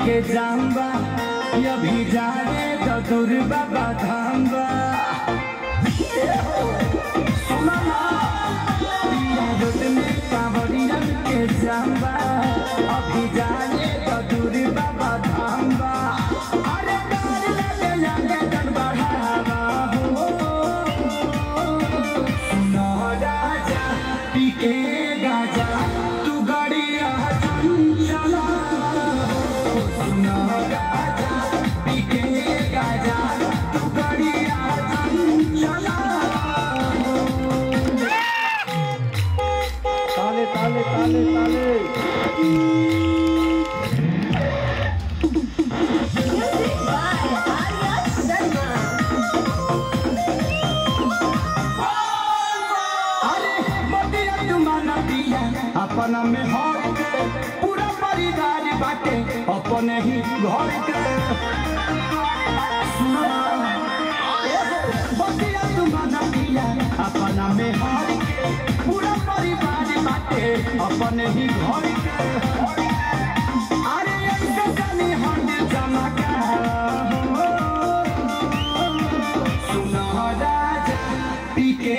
के जाम्बा अभी जाने तो दूर बाबा धाम्बा में कांवरिया के जाम्बा अभी जाने तो दूर बाबा धाम्बा अरे डर लगे जाके डर बढ़ावा हो सुनो राजा पीके गाजा तू गड़िया चला सुनो राजा पीके गाजा तू गड़िया चला ताले ताले ताले ताले अपना में हर के पूरा परिवार बाटे अपने ही घर के अपना में हर के पूरा परिवार बाटे अपने ही घर के अरे ऐसे जानी हंड चमका सुनो राजा पीके